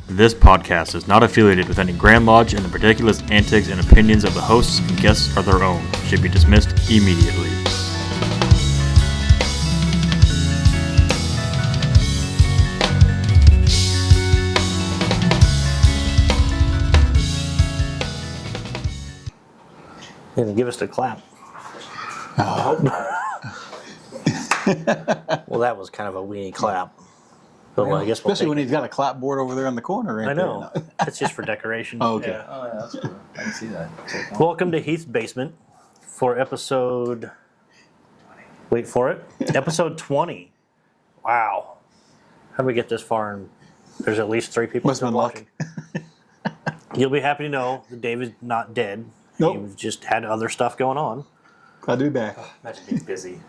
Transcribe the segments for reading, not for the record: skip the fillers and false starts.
This podcast is not affiliated with any Grand Lodge, and the particular antics and opinions of the hosts and guests are their own. Should be dismissed immediately. You're going to give us the clap. Well, that was kind of a weenie clap. But I guess especially when he's got a clapboard over there in the corner. Right I know. It's just for decoration. Oh, okay. Yeah. Oh, yeah, that's cool. I can see that. Welcome to Heath's Basement for episode... Wait for it. Episode 20. Wow. How did we get this far? And there's at least 3 people Must have been watching. You'll be happy to know that Dave is not dead. Nope. He's just had other stuff going on. Glad to be back. Imagine being busy.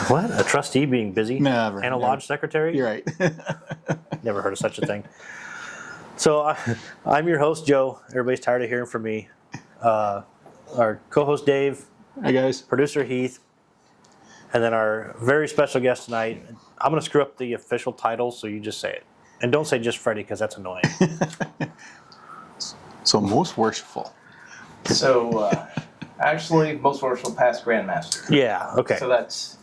What? A trustee being busy? Never. And a lodge secretary? You're right. Never heard of such a thing. So I'm your host, Joe. Everybody's tired of hearing from me. Our co-host, Dave. Hi, guys. Producer, Heath. And then our very special guest tonight. I'm going to screw up the official title, so you just say it. And don't say just Freddie, because that's annoying. So, most worshipful. So, actually, most worshipful past Grandmaster. Yeah, okay. So that's,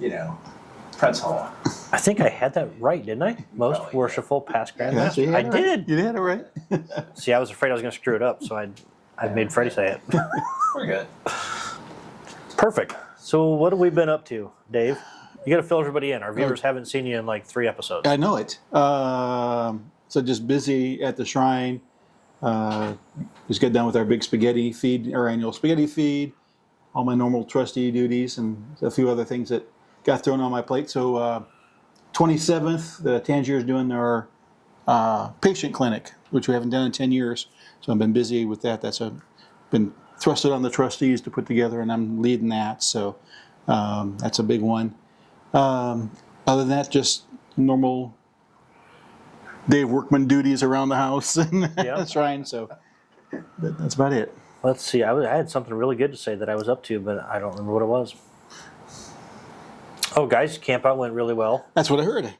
Prince Hall. I think I had that right, didn't I? Most Probably. worshipful past Yeah, Grandmaster. you I had it right. did. You had it right. See, I was afraid I was going to screw it up, so I made Freddie say it. We're good. Perfect. So what have we been up to, Dave? You got to fill everybody in. Our viewers haven't seen you in like 3 episodes. I know it. So, just busy at the shrine. Just got done with our big spaghetti feed, our annual spaghetti feed, all my normal trustee duties, and a few other things that got thrown on my plate. So, 27th, the Tangier is doing our patient clinic, which we haven't done in 10 years. So I've been busy with that. That's been thrusted on the trustees to put together, and I'm leading that. So that's a big one. Other than that, just normal Dave Workman duties around the house and the shrine. So that's about it. Let's see. I had something really good to say that I was up to, but I don't remember what it was. Oh, guys, camp out went really well. That's what I heard.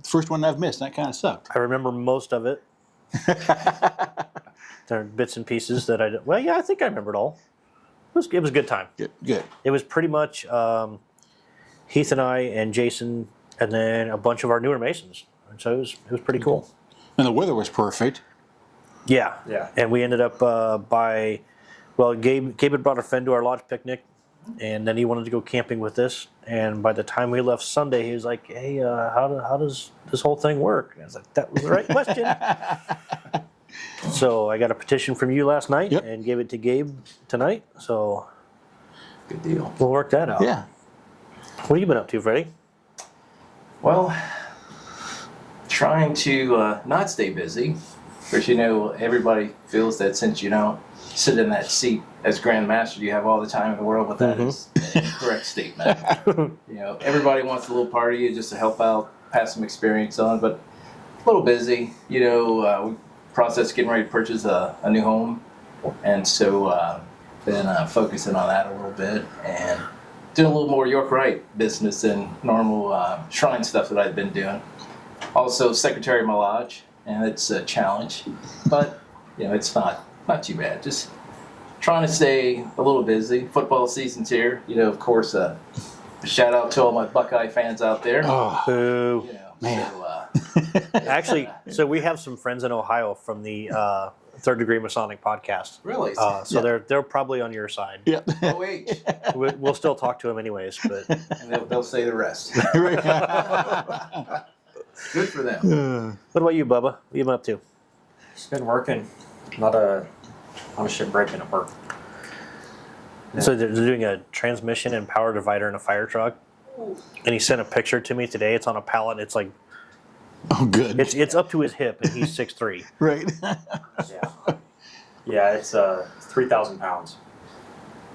First one I've missed. That kind of sucked. I remember most of it. There are bits and pieces that I did. Well, yeah, I think I remember it all. It was a good time. Good. It was pretty much Heath and I and Jason, and then a bunch of our newer Masons. And so it was pretty cool. And the weather was perfect. Yeah. Yeah. And we ended up Gabe had brought a friend to our lodge picnic, and then he wanted to go camping with us. And by the time we left Sunday, he was like, "Hey, how does this whole thing work?" And I was like, "That was the right question." So I got a petition from you last night and gave it to Gabe tonight. So Good deal. we'll work that out. Yeah. What have you been up to, Freddie? Well, trying to not stay busy. Because, everybody feels that since you don't sit in that seat as Grandmaster, you have all the time in the world, but that is an incorrect statement. Everybody wants a little party just to help out, pass some experience on, but a little busy. We processed getting ready to purchase a new home, and so been focusing on that a little bit and doing a little more York Rite business than normal shrine stuff that I've been doing. Also, secretary of my lodge, and it's a challenge, but it's not too bad. Just trying to stay a little busy. Football season's here. Of course, a shout out to all my Buckeye fans out there. Oh, Boo. man. So, Actually, so we have some friends in Ohio from the Third Degree Masonic podcast. really? So they're probably on your side. yeah. Oh wait, We'll still talk to them anyways, but and they'll say the rest. Good for them. what about you, Bubba? What have you been up to? Just been working. Not a shit breaking at work. So they're doing a transmission and power divider in a fire truck, and he sent a picture to me today. It's on a pallet. It's like Oh, good. it's up to his hip, and he's 6'3". Right. Yeah, it's 3,000 pounds.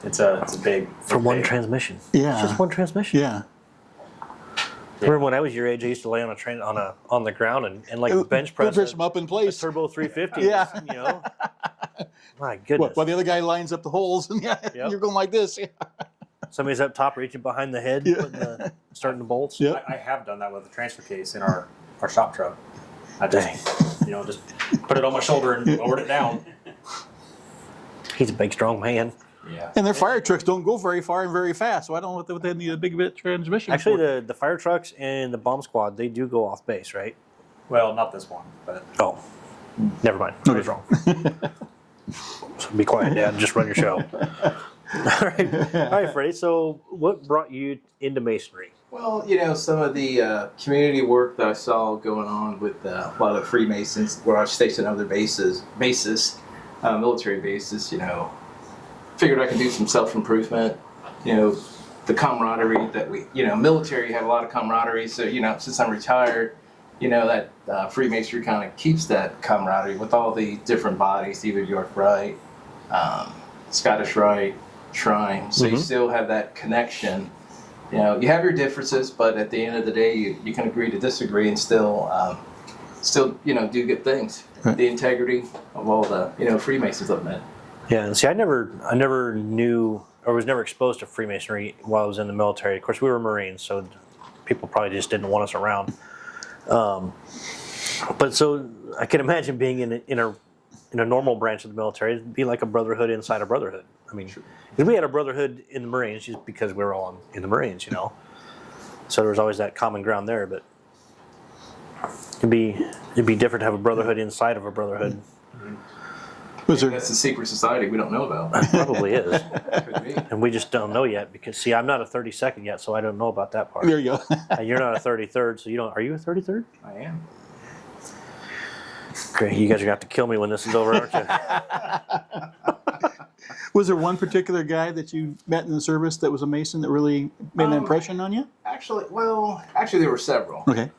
It's a big For one big. transmission. Yeah. It's just one transmission. Yeah. Remember when I was your age, I used to lay on on the ground and like bench press Push them up in a place. turbo 350. Yeah. My goodness. While the other guy lines up the holes, and you're going like this. Somebody's up top reaching behind the head, starting the bolts. Yep. I have done that with a transfer case in our shop truck. I Dang. just just put it on my shoulder and lowered it down. He's a big, strong man. Yeah. And their fire trucks don't go very far and very fast, so I don't know what they need a big bit transmission Actually, for. the fire trucks and the bomb squad, they do go off base, right? Well, not this one, but Oh, never mind. I was wrong. So be quiet, Dad. Just run your show. All right, Freddie. So, what brought you into Masonry? Well, some of the community work that I saw going on with a lot of Freemasons, where I was stationed on other bases, military bases, figured I could do some self-improvement, the camaraderie that military, you have a lot of camaraderie, so, since I'm retired, that Freemasonry kind of keeps that camaraderie with all the different bodies, either York Rite, Scottish Rite, Shrine, so you still have that connection. You have your differences, but at the end of the day, you can agree to disagree and still do good things. Right. The integrity of all the, Freemasons I've met. Yeah, and see, I never knew or was never exposed to Freemasonry while I was in the military. Of course, we were Marines, so people probably just didn't want us around. But so I can imagine being in a normal branch of the military, it'd be like a brotherhood inside a brotherhood. I mean, because we had a brotherhood in the Marines just because we were all in the Marines, So there was always that common ground there, but it'd be different to have a brotherhood inside of a brotherhood. Was there, That's a secret society we don't know about. It probably is, Could be. and we just don't know yet because see, I'm not a 32nd yet, so I don't know about that part. there you go. And you're not a 33rd, so you don't. Are you a 33rd? I am. Great, you guys are gonna have to kill me when this is over, aren't you? Was there one particular guy that you met in the service that was a Mason that really made an impression on you? Actually, there were several. Okay.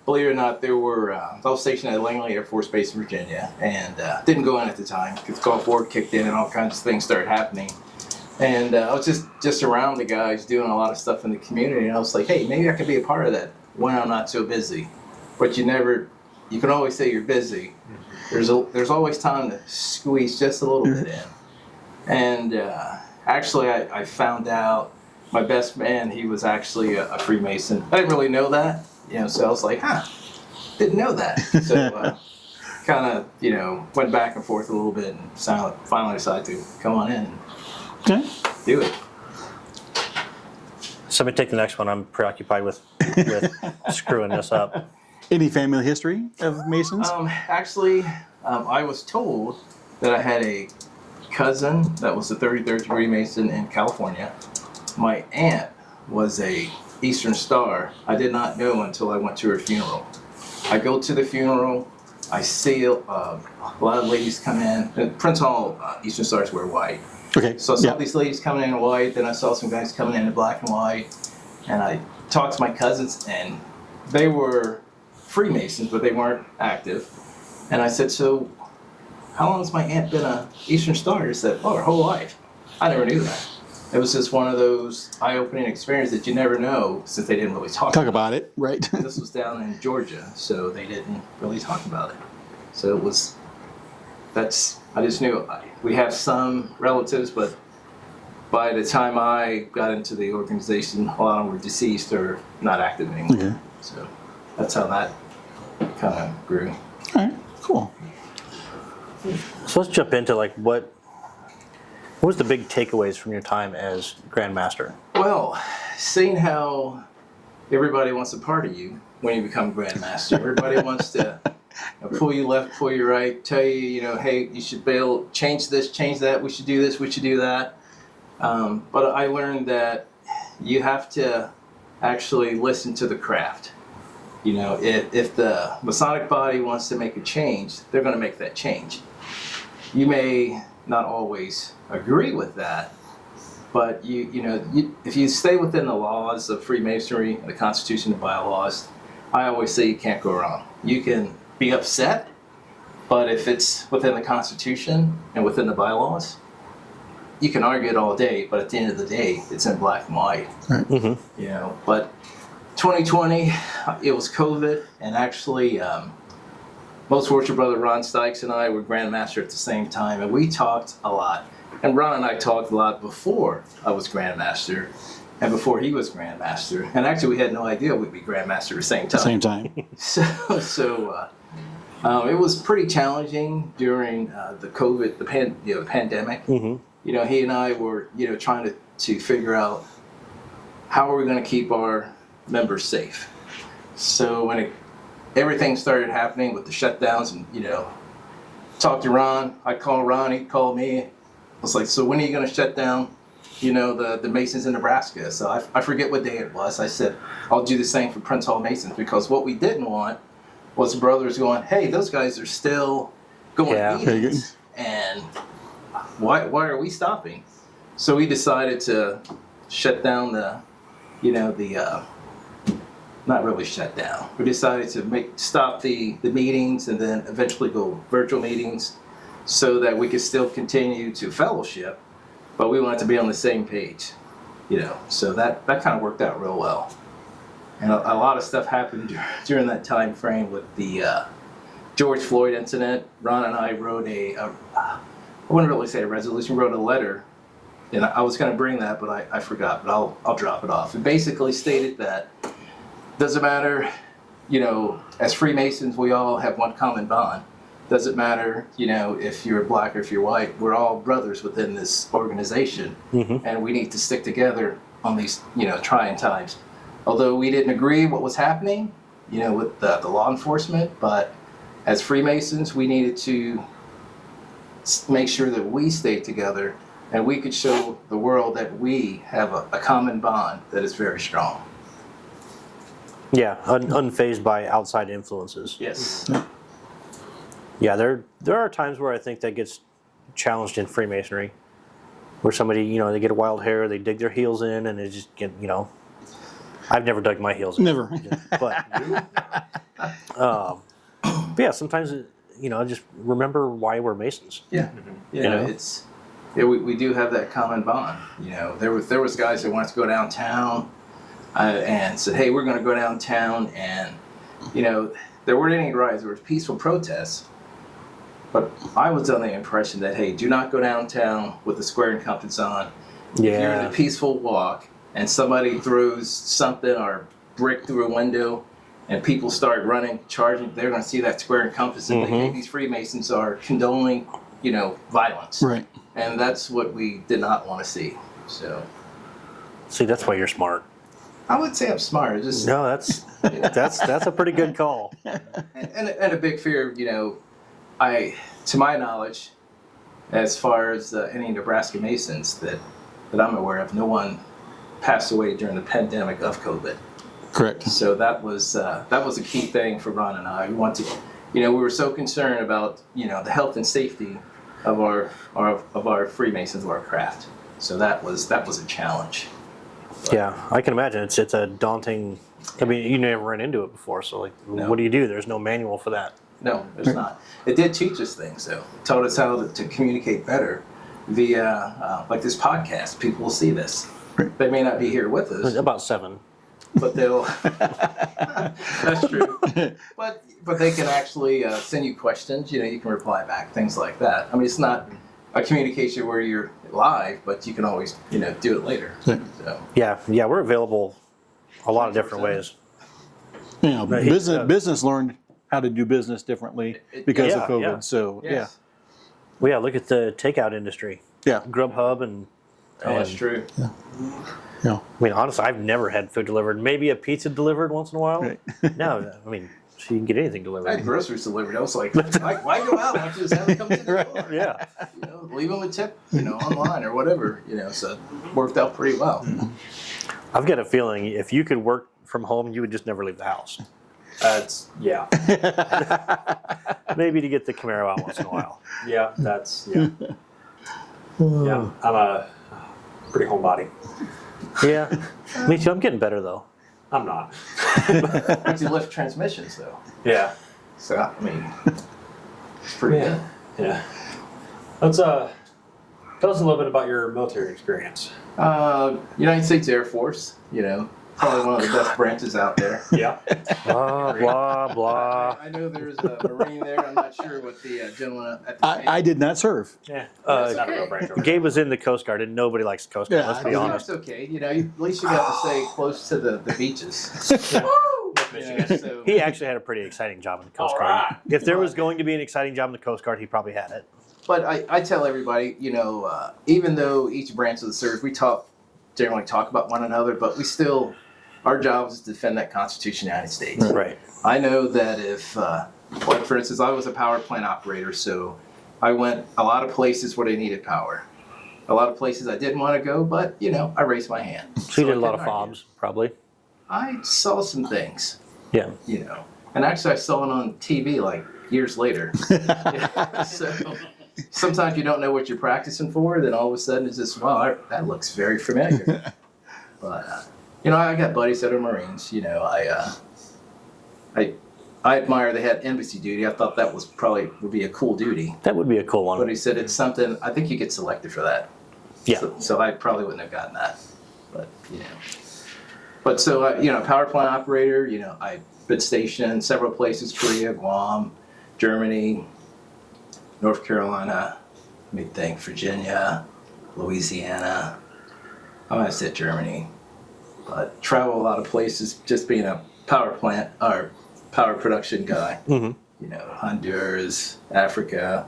Believe it or not, there were. I was stationed at Langley Air Force Base in Virginia, and didn't go in at the time because Gulf War kicked in and all kinds of things started happening. And I was just around the guys doing a lot of stuff in the community, and I was like, hey, maybe I could be a part of that when I'm not so busy. But you can always say you're busy. There's always time to squeeze just a little bit in. And actually, I found out my best man, he was actually a Freemason. I didn't really know that. So I was like, didn't know that. So kind of, went back and forth a little bit and finally decided to come on in and Okay. do it. Somebody take the next one. I'm preoccupied with screwing this up. Any family history of Masons? Actually, I was told that I had a cousin that was a 33rd degree Mason in California. My aunt was a Eastern Star. I did not know until I went to her funeral. I go to the funeral, I see a lot of ladies come in. At Prince Hall, Eastern Stars wear white. Okay. So I saw these ladies coming in white, then I saw some guys coming in black and white, and I talked to my cousins, and they were Freemasons, but they weren't active. And I said, so how long has my aunt been a Eastern Star? She said, her whole life. I never knew that. It was just one of those eye-opening experiences that you never know since they didn't really talk about it, right? This was down in Georgia, so they didn't really talk about it. So I just knew we have some relatives, but by the time I got into the organization, a lot of them were deceased or not active anymore. Okay. So that's how that kind of grew. All right, cool. So let's jump into what was the big takeaways from your time as Grand Master? Well, seeing how everybody wants a part of you when you become Grand Master, everybody wants to pull you left, pull you right, tell you, hey, you should be able to change this, change that, we should do this, we should do that. But I learned that you have to actually listen to the craft. If the Masonic body wants to make a change, they're going to make that change. You may not always agree with that, but if you stay within the laws of Freemasonry and the Constitution and bylaws, I always say you can't go wrong. You can be upset, but if it's within the Constitution and within the bylaws, you can argue it all day, but at the end of the day, it's in black and white. Right. Mm-hmm. But 2020, it was COVID, and actually, most Worship Brother Ron Stykes and I were Grand Master at the same time, and we talked a lot. And Ron and I talked a lot before I was Grand Master, and before he was Grand Master. And actually, we had no idea we'd be Grand Master at the same time. Same time. So It was pretty challenging during the COVID, the pandemic. Mm-hmm. You know, he and I were, trying to figure out how are we going to keep our members safe. So when everything started happening with the shutdowns and, talk to Ron, I'd call Ron, he'd call me. I was like, so when are you going to shut down, the Masons in Nebraska? So I forget what day it was. I said, I'll do the same for Prince Hall Masons, because what we didn't want was brothers going, hey, those guys are still going to meetings, and why are we stopping? So we decided to shut down not really shut down. We decided to stop the meetings and then eventually go virtual meetings so that we could still continue to fellowship, but we wanted to be on the same page, So that kind of worked out real well. And a lot of stuff happened during that time frame with the George Floyd incident. Ron and I wrote I wouldn't really say a resolution, wrote a letter. And I was going to bring that, but I forgot, but I'll drop it off. It basically stated that doesn't matter, as Freemasons, we all have one common bond. Doesn't matter, if you're black or if you're white, we're all brothers within this organization. Mm-hmm. And we need to stick together on these, trying times. Although we didn't agree what was happening, with the law enforcement, but as Freemasons, we needed to make sure that we stayed together and we could show the world that we have a common bond that is very strong. Yeah, unfazed by outside influences. Yes. Yeah, there are times where I think that gets challenged in Freemasonry, where somebody, they get a wild hair, they dig their heels in, and they just get, I've never dug my heels in. Never. But yeah, sometimes, just remember why we're Masons. Yeah. We do have that common bond. There was guys that wanted to go downtown and said, hey, we're going to go downtown, and, there weren't any riots, there were peaceful protests. But I was under the impression that, hey, do not go downtown with the square encompass on. Yeah. If you're in a peaceful walk and somebody throws something or brick through a window and people start running, charging, they're going to see that square encompass and think these Freemasons are condoning, violence. Right. And that's what we did not want to see. So, See, that's why you're smart. I would say I'm smart. It's just No, that's a pretty good call. and a big fear, to my knowledge, as far as any Nebraska Masons that I'm aware of, no one passed away during the pandemic of COVID. Correct. So that was a key thing for Ron and I. We want to, we were so concerned about the health and safety of our Freemasons, of our craft. So that was a challenge. Yeah, I can imagine it's a daunting. I mean, you never ran into it before, so No. what do you do? There's no manual for that. No, there's not. It did teach us things, though. It taught us how to communicate better via, like this podcast. People will see this. They may not be here with us, About 7. but they'll. That's true. But they can actually send you questions. You can reply back, things like that. I mean, it's not a communication where you're live, but you can always do it later. So. Yeah, we're available a lot of different ways. Business learned how to do business differently because of COVID. Yeah. So Yes. Well, yeah, look at the takeout industry. yeah. Grubhub and Oh, that's true. Yeah. I mean, honestly, I've never had food delivered. Maybe a pizza delivered once in a while. Right. No, I mean, so you can get anything I delivered. had groceries delivered. I was like, why go out? Why don't you just have it come to the door? Yeah. Leave them a tip, online or whatever, so it worked out pretty well. I've got a feeling if you could work from home, you would just never leave the house. Yeah. Maybe to get the Camaro out once in a while. Yeah, yeah, I'm a pretty homebody. Yeah. Me too. I'm getting better, though. I'm not. But you lift transmissions, though. Yeah. So, I mean, it's pretty good. Yeah. Let's tell us a little bit about your military experience. United States Air Force, probably one of the best branches out there. Yeah. Blah, blah, blah. I know there's a Marine there. I'm not sure what the gentleman at the I did not serve. Yeah. Uh, Not a real branch over Gabe was in the Coast Guard, and nobody likes the Coast Guard. Yeah, Let's be I- honest. That's okay. At least you got to stay close to the beaches. there. Michigan. So, He actually had a pretty exciting job in the Coast All Guard. right. If there was going to be an exciting job in the Coast Guard, he probably had it. but I tell everybody, even though each branch of the service, we generally talk about one another, but we still, our job is to defend that Constitution of the United States. Right. I know that if, like for instance, I was a power plant operator, so I went a lot of places where they needed power. A lot of places I didn't want to go, but I raised my hand. So you did a lot of couldn't argue. fobs, probably. I saw some things, Yeah. and actually I saw it on TV like years later. So sometimes you don't know what you're practicing for, then all of a sudden it's just, wow, that looks very familiar. But I got buddies that are Marines. I admire they had embassy duty. I thought that would be a cool duty. That would be a cool one. But he said it's something, I think you get selected for that. Yeah. So I probably wouldn't have gotten that. But, But so, power plant operator, I've been stationed several places, Korea, Guam, Germany, North Carolina, let me think, Virginia, Louisiana. I might have said Germany. But travel a lot of places just being a power plant or power production guy. Mm-hmm. Honduras, Africa,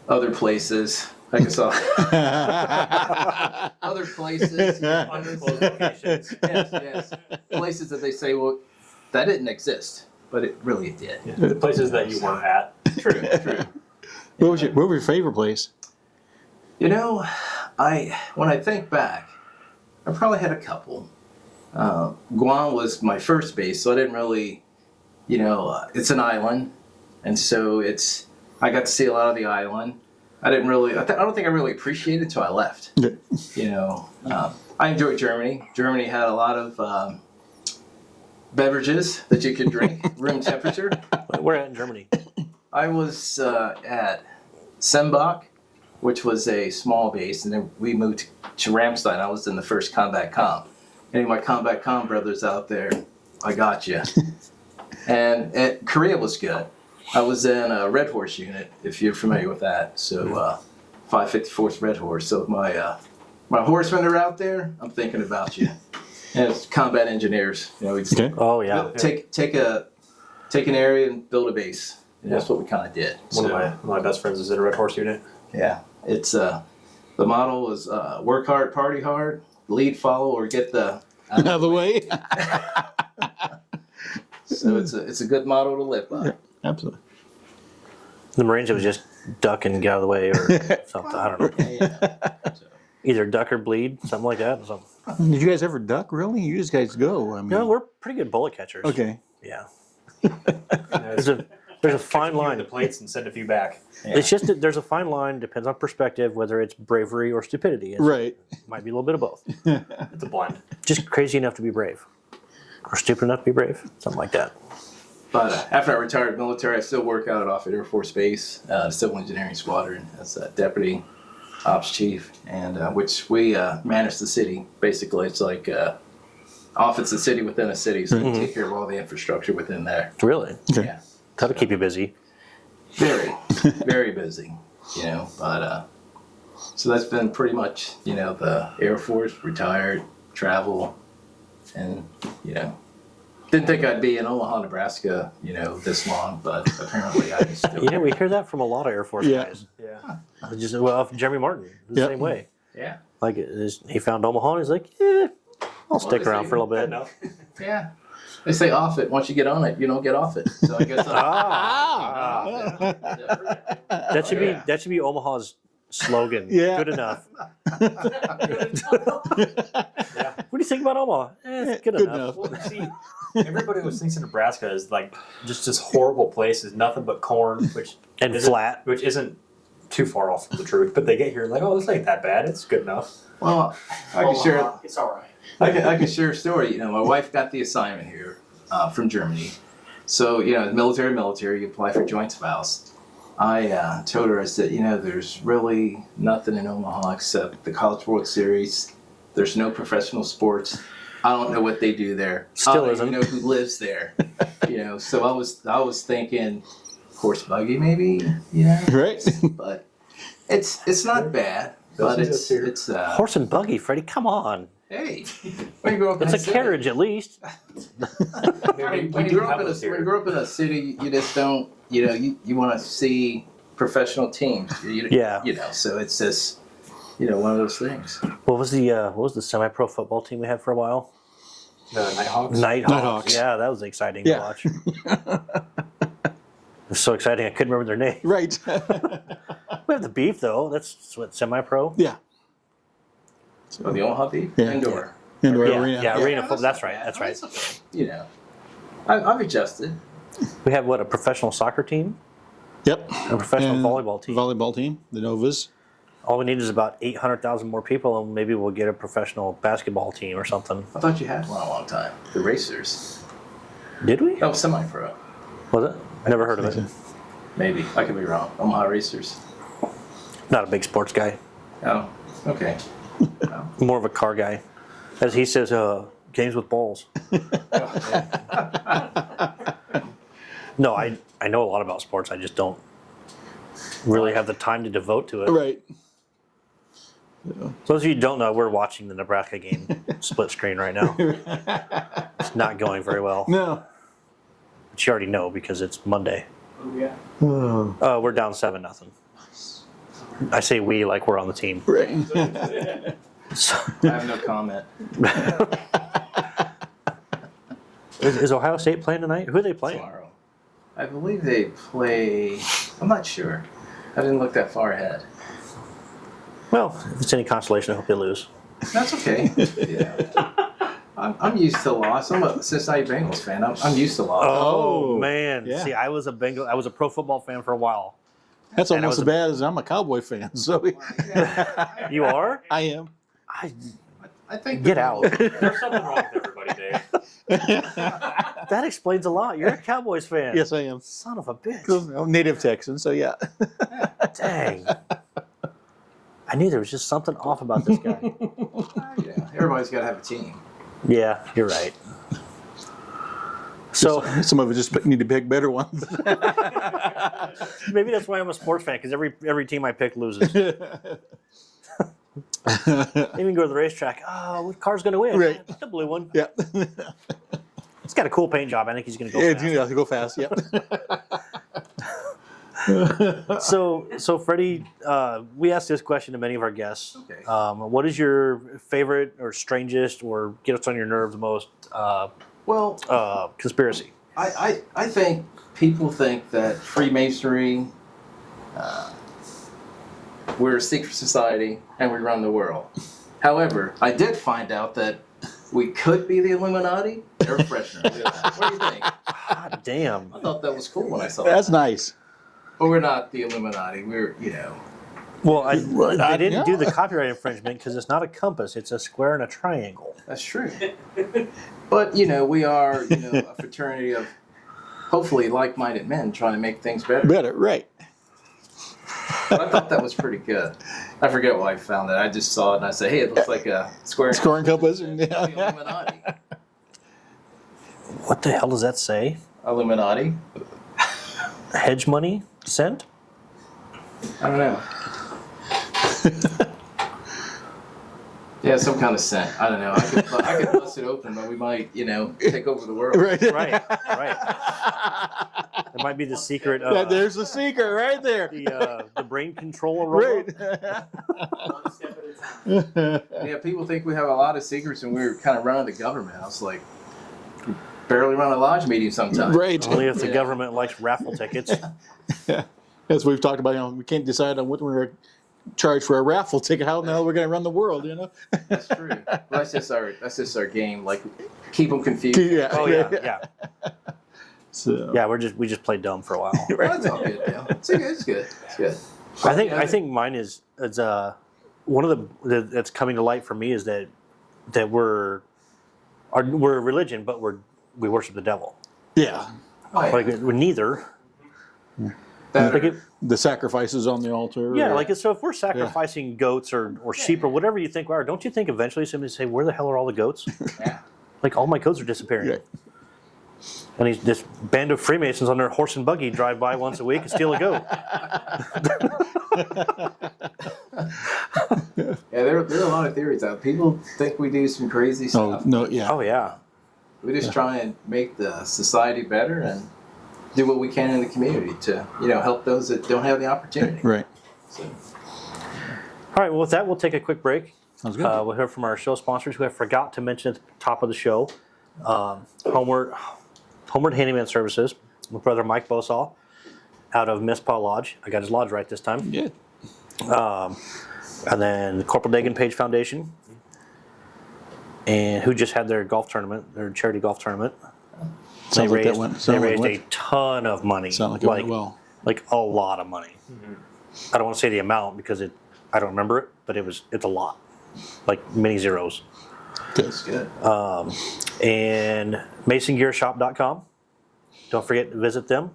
other places. I guess other places. Undisclosed locations. Yes. Places that they say, well, that didn't exist, but it really did. The places that you weren't at. True. What was your favorite place? When I think back, I probably had a couple. Guam was my first base, so I didn't really, it's an island, and so I got to see a lot of the island. I didn't really, I don't think I really appreciated it until I left. I enjoyed Germany. Germany had a lot of beverages that you could drink, room temperature. Where at in Germany? I was at Sembach, which was a small base, and then we moved to Ramstein. I was in the first combat comm. Any of my combat comm brothers out there, I got you. And Korea was good. I was in a Red Horse unit, if you're familiar with that. So 554th Red Horse. So my horsemen are out there, I'm thinking about you. And it's combat engineers. We just Oh, yeah. take an area and build a base. And that's what we kind of did. One of my best friends is in a Red Horse unit. Yeah, it's the motto was work hard, party hard, lead, follow, or get the Out of the way. So it's a good motto to live by. Absolutely. The Marines, it was just duck and get out of the way or something. I don't know. So, Either duck or bleed, something like that. Something. Did you guys ever duck? Really? You just guys go. I mean, No, we're pretty good bullet catchers. okay. Yeah. There's a fine line. The plates and send a few back. It's just that there's a fine line. Depends on perspective, whether it's bravery or stupidity. It Right. might be a little bit of both. It's a blend. Just crazy enough to be brave, or stupid enough to be brave. Something like that. but after I retired military, I still work out at Offutt Air Force Base, Civil Engineering Squadron, as a deputy ops chief, and which we manage the city. Basically, it's like Offutt's a city within a city, so we take care of all the infrastructure within there. Really? Okay. Yeah. That'll keep you busy. Very, very busy, but so that's been pretty much, the Air Force, retired, travel, and, didn't think I'd be in Omaha, Nebraska, this long, but apparently I still. Yeah, we hear that from a lot of Air Force Yeah. guys. Yeah. Jeremy Martin, the Yep. same way. Yeah, Like he found Omaha and he's like, I'll stick they around say for a little bit. Enough. yeah. They say off it. Once you get on it, you don't get off it. So I guess. That should be Omaha's slogan. Yeah. Good enough. Yeah. What do you think about Omaha? It's good enough. Well, see, everybody who thinks of Nebraska is like just this horrible place. Is nothing but corn, which And isn't- flat. which isn't too far off from the truth. But they get here and like, oh, this ain't that bad. It's good enough. Well, I can share. It's all right. I can share a story. My wife got the assignment here from Germany. So, military, you apply for joint spouse. I told her, I said, there's really nothing in Omaha except the College World Series. There's no professional sports. I don't know what they do there. Still I don't isn't. even know who lives there. So I was thinking horse buggy maybe, Right. but it's not bad. But Doesn't it's just here. Horse and buggy, Freddie, come on. Hey, when you grow up in It's a city- carriage at least. When you grow up in a city, you just don't, you want to see professional teams. Yeah. So it's just, one of those things. What was the semi-pro football team we had for a while? The Nighthawks. Nighthawks. Yeah, that was exciting to watch. It was so exciting I couldn't remember their name. Right. We have the beef though. That's what semi-pro. Yeah. Oh, the Omaha Beef? Yeah. Indoor. Indoor Yeah, arena. yeah, arena football. That's right. That's right. It's okay. I've adjusted. We have a professional soccer team, Yep. a professional And volleyball team. Volleyball team, the Novas. All we need is about 800,000 more people, and maybe we'll get a professional basketball team or something. I thought you had one a long time. The Racers. Did we? Oh, semi-pro. Was it? Never heard of it. Maybe. I could be wrong. Omaha Racers. Not a big sports guy. Oh, okay. More of a car guy. As he says, games with balls. No, I know a lot about sports. I just don't really have the time to devote to it. Right. So those of you who don't know, we're watching the Nebraska game split screen right now. It's not going very well. No. But you already know because it's Monday. Oh. We're down 7-0. I say we like we're on the team. Right. So, I have no comment. is Ohio State playing tonight? Who are they playing? Tomorrow. I believe they play. I'm not sure. I didn't look that far ahead. Well, if it's any consolation, I hope they lose. That's okay. I'm used to loss. I'm a Cincinnati Bengals fan. I'm used to loss. Oh man! yeah. See, I was a pro football fan for a while. That's And I almost was as bad as I'm a Cowboy fan. So You are? I am. I think Get out. There's something wrong with everybody, Dave. That explains a lot. You're a Cowboys fan. Yes, I am. Son of a bitch. I'm native Texan, so yeah. Dang. I knew there was just something off about this guy. Everybody's got to have a team. Yeah, you're right. So Some of it just need to pick better ones. maybe that's why I'm a sports fan, because every team I pick loses. Even go to the racetrack. Oh, what car's going to win? Right. The blue one. Yeah. It's got a cool paint job. I think he's going to go Yeah, fast. you have to go fast. Yep. So Freddie, we asked this question to many of our guests. Okay. What is your favorite or strangest or gets on your nerves most Well, conspiracy? I think people think that Freemasonry, we're a secret society and we run the world. However, I did find out that we could be the Illuminati. Air freshener. What do you think? God damn. I thought that was cool when I saw That's that. nice. But we're not the Illuminati. We're, Well, they didn't do yeah. the copyright infringement because it's not a compass; it's a square and a triangle. That's true. But, we are, a fraternity of hopefully like-minded men trying to make things better. Better, right. But I thought that was pretty good. I forget why I found that. I just saw it and I said, hey, it looks like a square. Scoring compass. The Illuminati. What the hell does that say? Illuminati? Hedge money sent? I don't know. Yeah, some kind of scent. I don't know. I could bust it open, but we might, take over the world. Right. Right. That might be the secret. There's the secret right there. The brain control aroma. Right. One step at a time. Yeah, people think we have a lot of secrets and we're kind of running the government. I was like, barely run a lodge meeting sometimes. Right. Only if the government likes raffle tickets. As we've talked about, we can't decide on what we're going to charge for a raffle ticket. How now we're going to run the world, That's true. Well, that's just our game. Like, keep them confused. Yeah. Oh yeah. So. Yeah, we just played dumb for a while. Well, that's all good, though. It's good. I think mine is one of the that's coming to light for me is that we're a religion, but we worship the devil. Yeah. Like we're neither. The sacrifices on the altar. Yeah, so if we're sacrificing goats or sheep or whatever you think we are, don't you think eventually somebody say, where the hell are all the goats? Yeah. Like all my goats are disappearing. Yeah. And this band of Freemasons on their horse and buggy drive by once a week and steal a goat. Yeah, there are a lot of theories out. People think we do some crazy Oh stuff. no, yeah. Oh yeah. We just try and make the society better and do what we can in the community to, help those that don't have the opportunity. Right. So, All right. Well, with that, we'll take a quick break. Sounds good. We'll hear from our show sponsors who I forgot to mention at the top of the show. Homeward Handyman Services with Brother Mike Bosall out of Miss Paul Lodge. I got his lodge right this time. Yeah. And then the Corporal Dagan Page Foundation, and who just had their golf tournament, their charity golf tournament. Sounds like that went. They raised a ton of money. Sound like it went well. Like a lot of money. I don't want to say the amount because I don't remember it, but it's a lot. Like many zeros. Good. it's good. And MasonGearShop.com. Don't forget to visit them.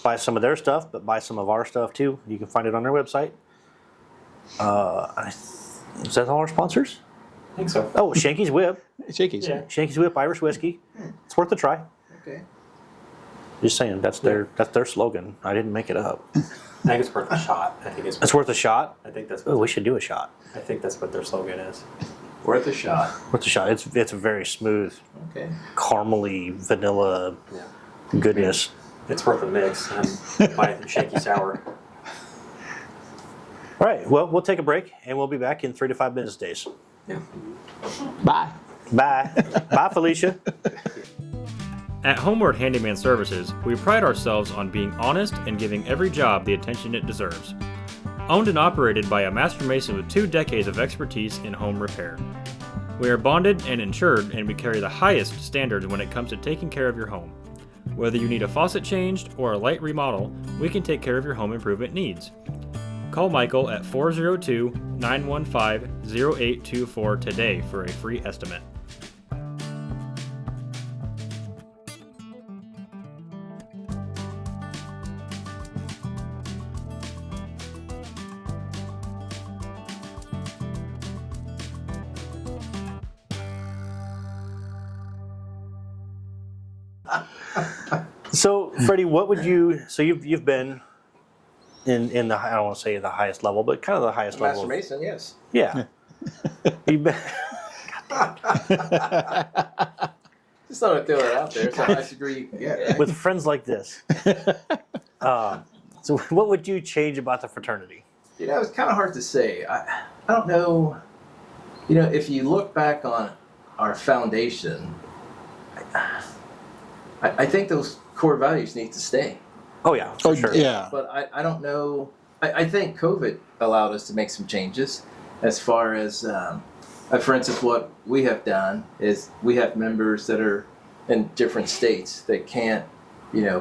Buy some of their stuff, but buy some of our stuff too. You can find it on their website. Is that all our sponsors? I think so. Oh, Shanky's Whip. Shakies. Yeah. Shanky's Whip Irish Whiskey. It's worth a try. Okay. Just saying, that's their slogan. I didn't make it up. I think it's worth a shot. I think It's worth a shot. I think that's Oh, we should do a shot. I think that's what their slogan is. Worth a shot. Worth a shot. It's very smooth, Okay. caramely, vanilla Yeah. goodness. It's worth a mix. Buy shaky sour. All right. Well, we'll take a break, and we'll be back in 3 to 5 business days. Yeah. Bye. Bye. Bye, Felicia. At Homeward Handyman Services, we pride ourselves on being honest and giving every job the attention it deserves. Owned and operated by a master mason with 2 decades of expertise in home repair. We are bonded and insured, and we carry the highest standards when it comes to taking care of your home. Whether you need a faucet changed or a light remodel, we can take care of your home improvement needs. Call Michael at 402-915-0824 today for a free estimate. So, Freddie, what would you? So you've been in the, I don't want to say the highest level, but kind of the highest level. Master Mason, yes. Yeah. You've been, Just thought I'd throw that out there. It's the highest degree you can get, right? with friends like this. So, what would you change about the fraternity? It's kind of hard to say. I don't know. If you look back on our foundation, I think those core values need to stay. Oh yeah, for sure. Yeah. But I don't know. I think COVID allowed us to make some changes as far as, for instance, what we have done is we have members that are in different states that can't,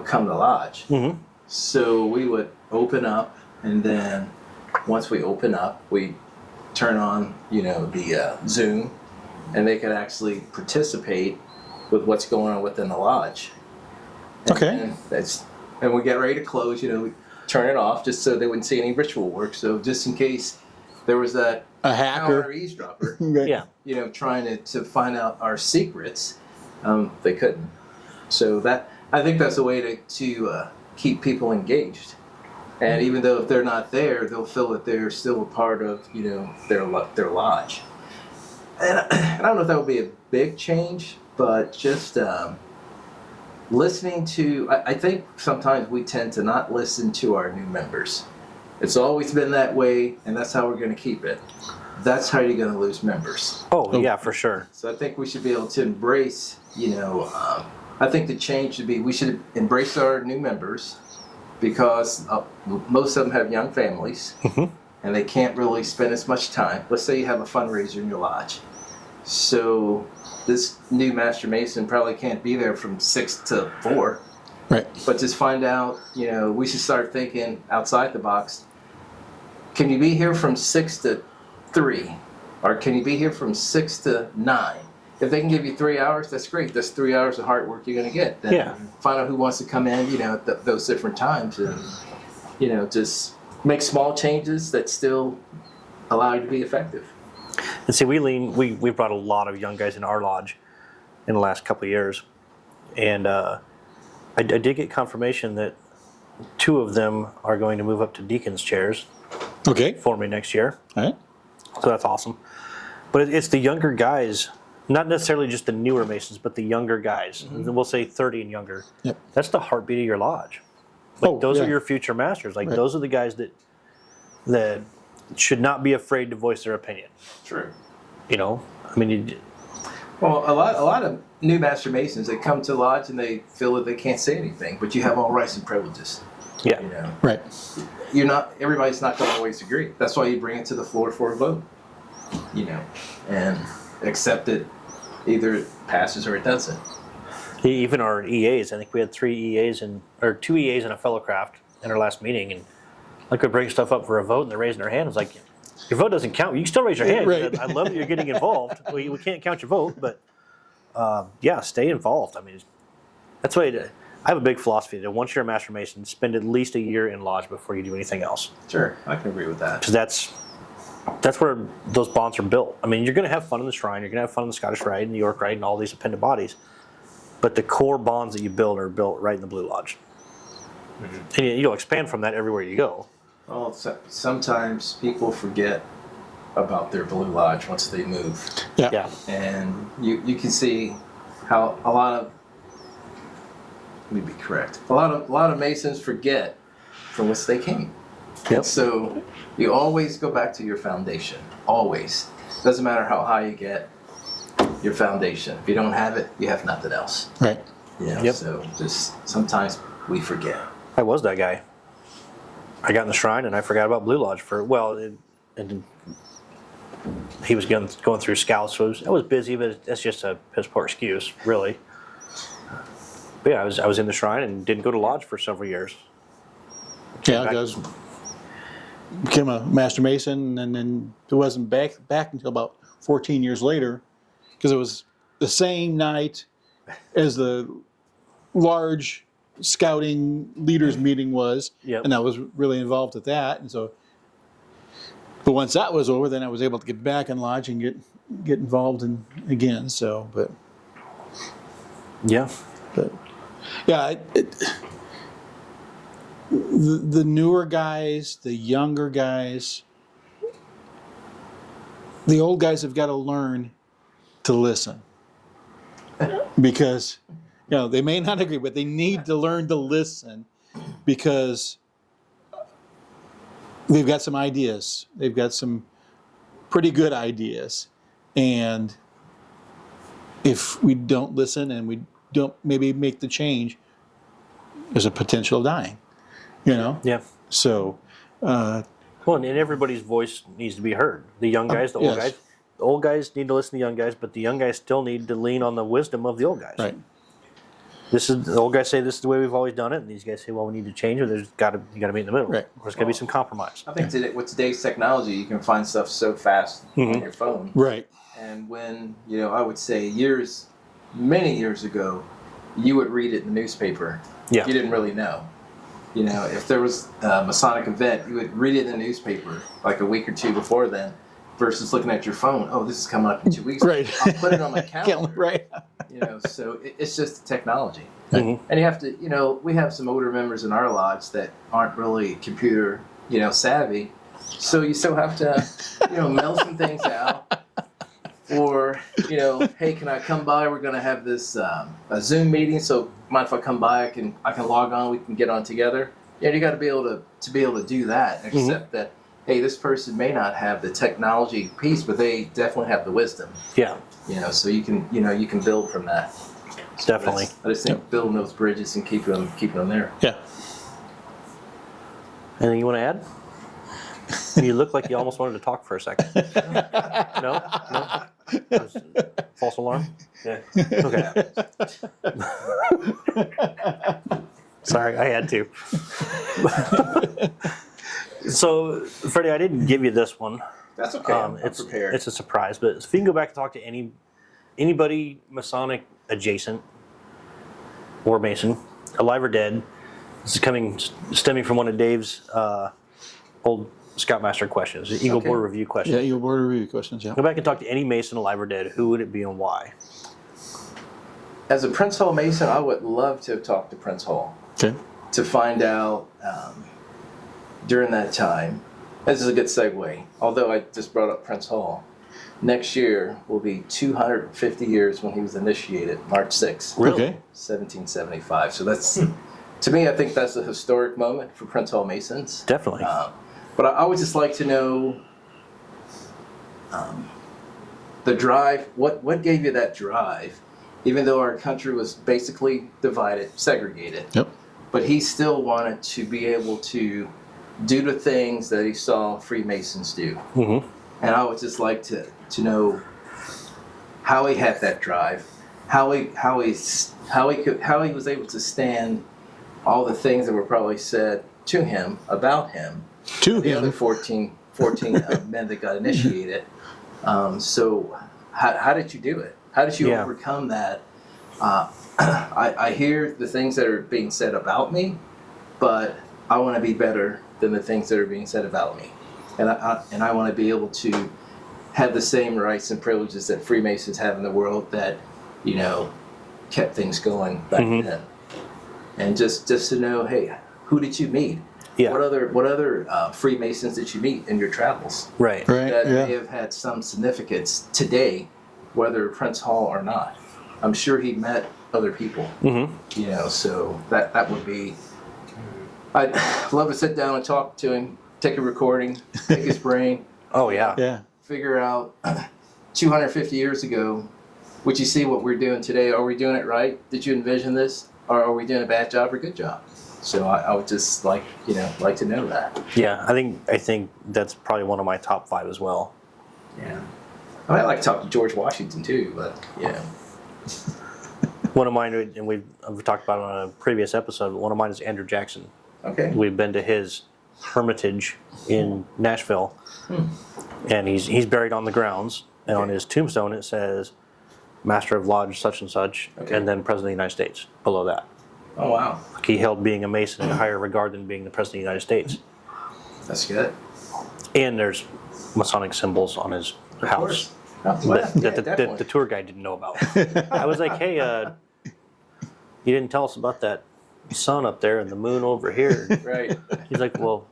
come to lodge. Mm-hmm. So we would open up, and then once we open up, we turn on, the Zoom, and they could actually participate with what's going on within the lodge. Okay. And we get ready to close, we turn it off just so they wouldn't see any ritual work. So just in case there was that A hour hacker. eavesdropper, Right. Yeah. trying to find out our secrets, they couldn't. So I think that's a way to keep people engaged. And even though if they're not there, they'll feel that they're still a part of, their lodge. And I don't know if that would be a big change, but just listening to, I think sometimes we tend to not listen to our new members. It's always been that way, and that's how we're going to keep it. That's how you're going to lose members. Oh yeah, for sure. So I think we should be able to embrace, I think the change should be we should embrace our new members because most of them have young families and they can't really spend as much time. Let's say you have a fundraiser in your lodge. So this new Master Mason probably can't be there from 6 to 4. Right. But just find out, we should start thinking outside the box. Can you be here from 6 to 3? Or can you be here from 6 to 9? If they can give you 3 hours, that's great. That's 3 hours of hard work you're going to get. Then Yeah. find out who wants to come in, at those different times. And, just make small changes that still allow you to be effective. And see, we brought a lot of young guys into our lodge in the last couple of years, And I did get confirmation that 2 of them are going to move up to deacon's chairs Okay. for me next year. All right. So that's awesome. But it's the younger guys, not necessarily just the newer Masons, but the younger guys. We'll say 30 and younger. Yep. That's the heartbeat of your lodge. Like, those are your future masters. Like, those are the guys that should not be afraid to voice their opinion. True. You know, I mean, Well, a lot of new Master Masons, they come to lodge and they feel that they can't say anything, but you have all rights and privileges. yeah. You know, Right. everybody's not going to always agree. That's why you bring it to the floor for a vote. You know, and accept it. Either it passes or it doesn't. Even our EAs, I think we had 2 EAs and a fellow craft in our last meeting, and like we bring stuff up for a vote, and they're raising their hand. It's like, your vote doesn't count. You can still raise your hand. Right. I love that you're getting involved. We can't count your vote, but yeah, stay involved. I mean, that's why I have a big philosophy that once you're a Master Mason, spend at least a year in lodge before you do anything else. Sure, I can agree with that. Because that's where those bonds are built. I mean, you're going to have fun in the Shrine, you're going to have fun in the Scottish Rite, and the York Rite, and all these appendant bodies. But the core bonds that you build are built right in the Blue Lodge. And you'll expand from that everywhere you go. Well, sometimes people forget about their Blue Lodge once they move. Yeah. Yeah. And you can see how a lot of, let me be correct, a lot of Masons forget from which they came. Yep. So you always go back to your foundation. Always. Doesn't matter how high you get, your foundation. If you don't have it, you have nothing else. Right. You know? Yep. So just sometimes we forget. I was that guy. I got in the Shrine and I forgot about Blue Lodge and he was going through scouts, so I was busy, but that's just a piss poor excuse, really. But yeah, I was in the Shrine and didn't go to lodge for several years. Yeah, back- I became a Master Mason, and then it wasn't back until about 14 years later, because it was the same night as the large scouting leaders meeting was, Yep. and I was really involved with that. And so, but once that was over, then I was able to get back in lodge and get involved again. So, but Yeah. yeah, the newer guys, the younger guys, the old guys have got to learn to listen, because they may not agree, but they need to learn to listen, because they've got some ideas. They've got some pretty good ideas, and if we don't listen and we don't maybe make the change, there's a potential of dying. Yeah. So, Well, and everybody's voice needs to be heard. The young guys, the old yes. guys. The old guys need to listen to the young guys, but the young guys still need to lean on the wisdom of the old guys. right. The old guys say this is the way we've always done it, and these guys say, well, we need to change it. You got to be in the middle. Right. There's got to be some compromise. I think with today's technology, you can find stuff so fast on your phone. Right. And when, I would say many years ago, you would read it in the newspaper. Yeah. You didn't really know. If there was a Masonic event, you would read it in the newspaper like a week or two before then, versus looking at your phone. Oh, this is coming up in 2 weeks. Right. I'll put it on my calendar. Right. So it's just technology. Mhm. And you have to, we have some older members in our lodge that aren't really computer, savvy. So you still have to, mail some things out. Or, hey, can I come by? We're going to have this a Zoom meeting. So mind if I come by? I can log on. We can get on together. Yeah, you got to be able to do that. And accept that, hey, this person may not have the technology piece, but they definitely have the wisdom. Yeah. So you can build from that. So Definitely. I just think building those bridges and keeping them there. Yeah. Anything you want to add? You look like you almost wanted to talk for a second. No? False alarm? Yeah. Okay. Sorry, I had to. So, Freddie, I didn't give you this one. That's okay. I'm It's prepared. It's a surprise, but if you can go back and talk to anybody Masonic adjacent or Mason, alive or dead. This is stemming from one of Dave's old Scoutmaster questions, the Eagle Okay. Board Review Yeah, question. your board review questions. Yeah. Go back and talk to any Mason, alive or dead. Who would it be and why? as a Prince Hall Mason, I would love to have talked to Prince Hall Okay. to find out during that time. This is a good segue. Although I just brought up Prince Hall, next year will be 250 years when he was initiated, March 6th, Okay. 1775. So that's, to me, I think that's a historic moment for Prince Hall Masons. Definitely. But I would just like to know the drive. What gave you that drive? Even though our country was basically divided, segregated, Yep. but he still wanted to be able to do the things that he saw Freemasons do. Mm-hmm. And I would just like to know how he had that drive, how he was able to stand all the things that were probably said to him about him. To The other him. 14 men that got initiated. So how did you do it? How did you overcome that? I hear the things that are being said about me, but I want to be better than the things that are being said about me. And I want to be able to have the same rights and privileges that Freemasons have in the world that, kept things going back then. And just to know, hey, who did you meet? Yeah. What other Freemasons did you meet in your travels Right. Right. that may Yeah. have had some significance today, whether Prince Hall or not? I'm sure he met other people. Mm-hmm. So that would be. I'd love to sit down and talk to him, take a recording, take his brain, Oh yeah. Yeah. figure out 250 years ago, would you see what we're doing today? Are we doing it right? Did you envision this? Or are we doing a bad job or good job? So I would just like to know that. Yeah. I think that's probably one of my top 5 as well. Yeah. I mean, I like to talk to George Washington too, but One of mine, and we've talked about it on a previous episode. But one of mine is Andrew Jackson. Okay. We've been to his hermitage in Nashville, and he's buried on the grounds. And on his tombstone it says, "Master of Lodge such and such," and then President of the United States below that. Oh wow, Like he held being a Mason in a higher regard than being the President of the United States. that's good. And there's Masonic symbols on his Of house course. Oh, well, that definitely. the tour guide didn't know about. I was like, "Hey, you didn't tell us about that sun up there and the moon over here." Right. He's like, well,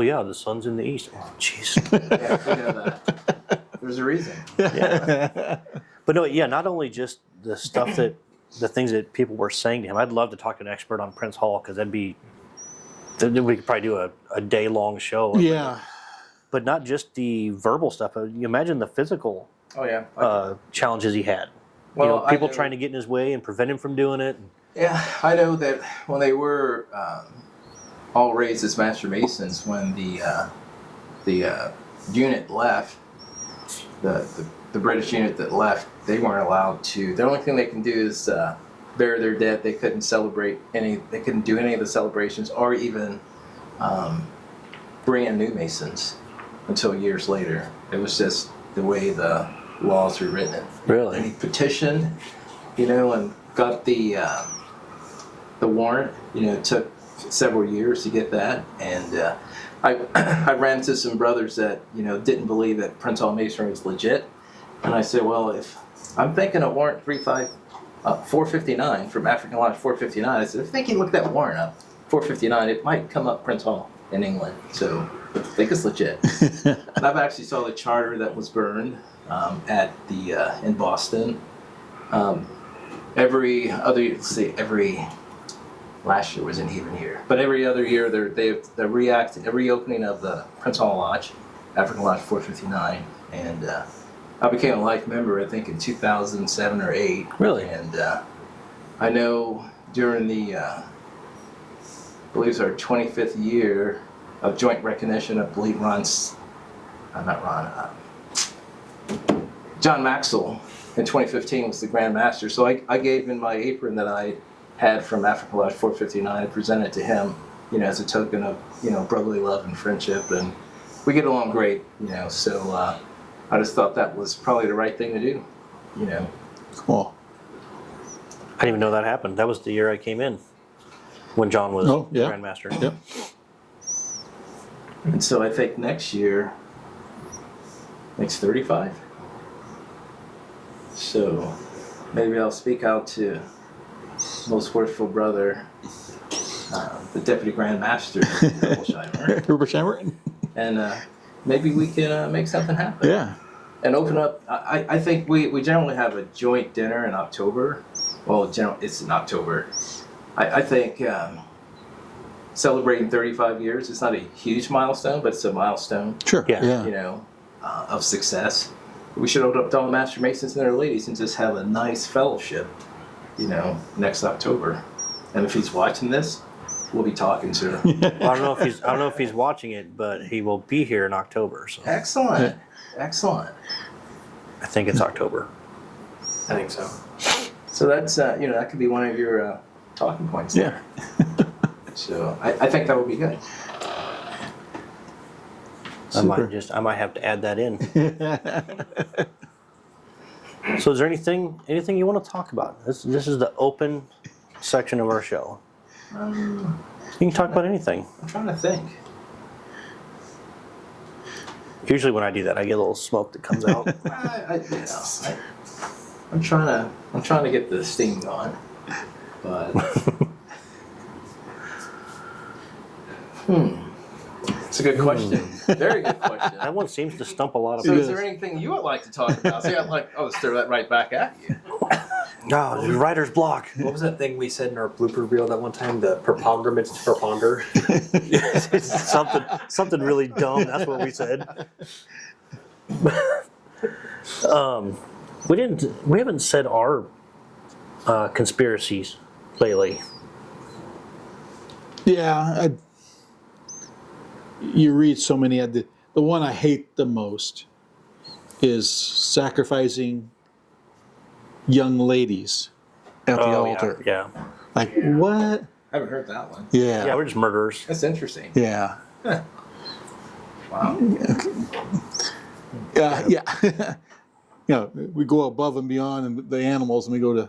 yeah, the sun's in the east. Oh, jeez. Yeah, we know that. There's a reason. But no, yeah, not only just the stuff the things that people were saying to him. I'd love to talk to an expert on Prince Hall because we could probably do a day-long show. Yeah. But not just the verbal stuff. You imagine the physical Oh yeah. challenges he had. Well, people I know- trying to get in his way and prevent him from doing it. Yeah, I know that when they were all raised as Master Masons, when the unit left, the British unit that left, they weren't allowed to. The only thing they can do is bury their dead. They couldn't celebrate any. They couldn't do any of the celebrations, or even bring in new Masons until years later. It was just the way the laws were written. Really? And he petitioned, and got the warrant. It took several years to get that, and I ran into some brothers that didn't believe that Prince Hall Masonry was legit, and I said, well, if I'm thinking of warrant 459 from African Lodge 459, I said, if they can look that warrant up, 459, it might come up Prince Hall in England, so I think it's legit. And I've actually saw the charter that was burned at the in Boston. Last year wasn't even here, but every other year they're reopening of the Prince Hall Lodge, African Lodge 459, and I became a life member I think in 2007 or 8. Really? And I know during the I believe it's our 25th year of joint recognition. I believe John Maxwell in 2015 was the Grand Master. So I gave him my apron that I had from African Lodge 459. I presented it to him, as a token of, brotherly love and friendship. And we get along great, so I just thought that was probably the right thing to do, Cool. I didn't even know that happened. That was the year I came in, when John was Grand Master. Yep. And so I think next year makes 35. So maybe I'll speak out to most worshipful brother, the Deputy Grand Master, Herbersheimer. and maybe we can make something happen. Yeah. And open up. I think we generally have a joint dinner in October. Well, it's in October. I think celebrating 35 years, it's not a huge milestone, but it's a milestone, Sure. Yeah. you know, of success. We should open up to all the Master Masons and their ladies and just have a nice fellowship, you know, next October. And if he's watching this, we'll be talking to him. Well, I don't know if he's watching it, but he will be here in October. So Excellent. Excellent. I think it's October. I think so. So that's, you know, that could be one of your talking points. Yeah. So I think that would be good. I might have to add that in. So is there anything you want to talk about? This is the open section of our show. You can talk about anything. I'm trying to think. Usually when I do that, I get a little smoke that comes out. I'm trying to get the steam going, but it's a good question. Very good question. That one seems to stump a lot of So, people. is there anything you would like to talk about? See, I'm like, let's throw that right back at you. Oh, the writer's block. What was that thing we said in our blooper reel that one time? The preponderance to preponder. It's something really dumb. That's what we said. We haven't said our conspiracies lately. Yeah. You read so many. The one I hate the most is sacrificing young ladies at the altar. Yeah. Like, what? I haven't heard that one. Yeah, Yeah. we're just murderers. That's interesting. Yeah. Wow. Yeah. You know, we go above and beyond the animals and we go to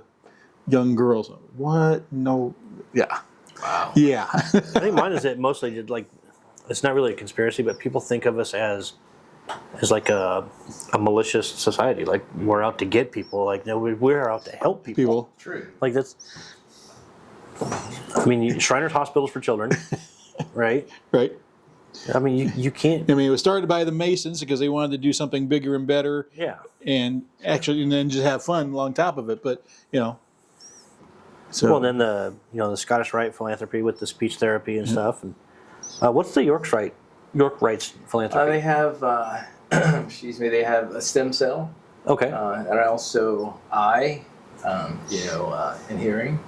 young girls. What? No. Yeah. Wow. Yeah. I think mine is that mostly just like, it's not really a conspiracy, but people think of us as like a malicious society. Like we're out to get people. Like no, we're out to help people. True. Like that's. I mean, Shriners Hospitals for Children, right? Right. I mean, you can't. I mean, it was started by the Masons because they wanted to do something bigger and better, Yeah. and actually, and then just have fun along top of it. But you know, so Well, then the Scottish Rite philanthropy with the speech therapy and stuff. And what's the York Rite's philanthropy? They have, they have a stem cell, Okay. and also eye, and hearing,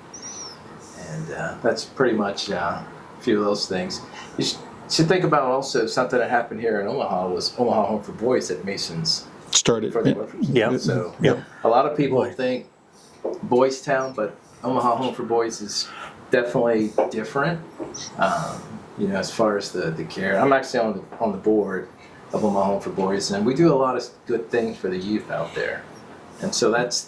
and that's pretty much a few of those things. You should think about also something that happened here in Omaha was Omaha Home for Boys that Masons started. for the orphans. Yeah. So Yep. a lot of people Boy. think Boys Town, but Omaha Home for Boys is definitely different. As far as the care. I'm actually on the board of Omaha Home for Boys, and we do a lot of good things for the youth out there. And so that's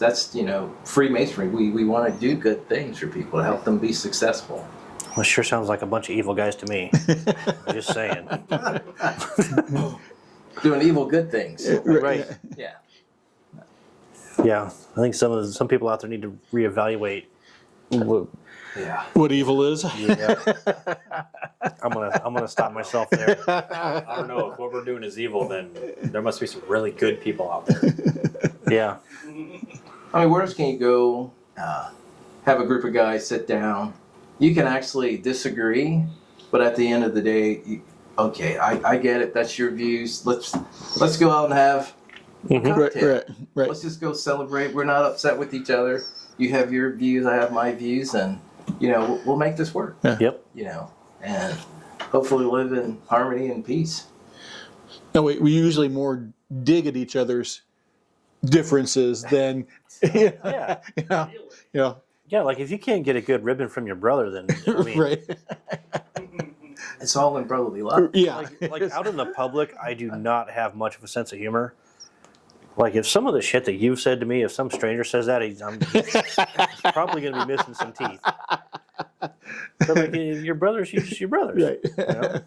Freemasonry. We want to do good things for people to help them be successful. Well, it sure sounds like a bunch of evil guys to me. I'm just saying. Doing evil good things. Right. Yeah. Yeah. I think some people out there need to reevaluate. Yeah. What evil is? Yeah. I'm gonna stop myself there. I don't know if what we're doing is evil. Then there must be some really good people out there. Yeah. I mean, where else can you go? Have a group of guys sit down. You can actually disagree, but at the end of the day, I get it. That's your views. Let's go out and have a cocktail. Right. Let's just go celebrate. We're not upset with each other. You have your views, I have my views, and we'll make this work. Yeah. Yep. And hopefully live in harmony and peace. No, we usually more dig at each other's differences than Yeah. Yeah. Like if you can't get a good ribbon from your brother, then I mean, Right. It's all in brotherly love. Yeah. like out in the public, I do not have much of a sense of humor. Like if some of the shit that you've said to me, if some stranger says that, he's probably going to be missing some teeth. But like your brothers, your brothers. Right. You know?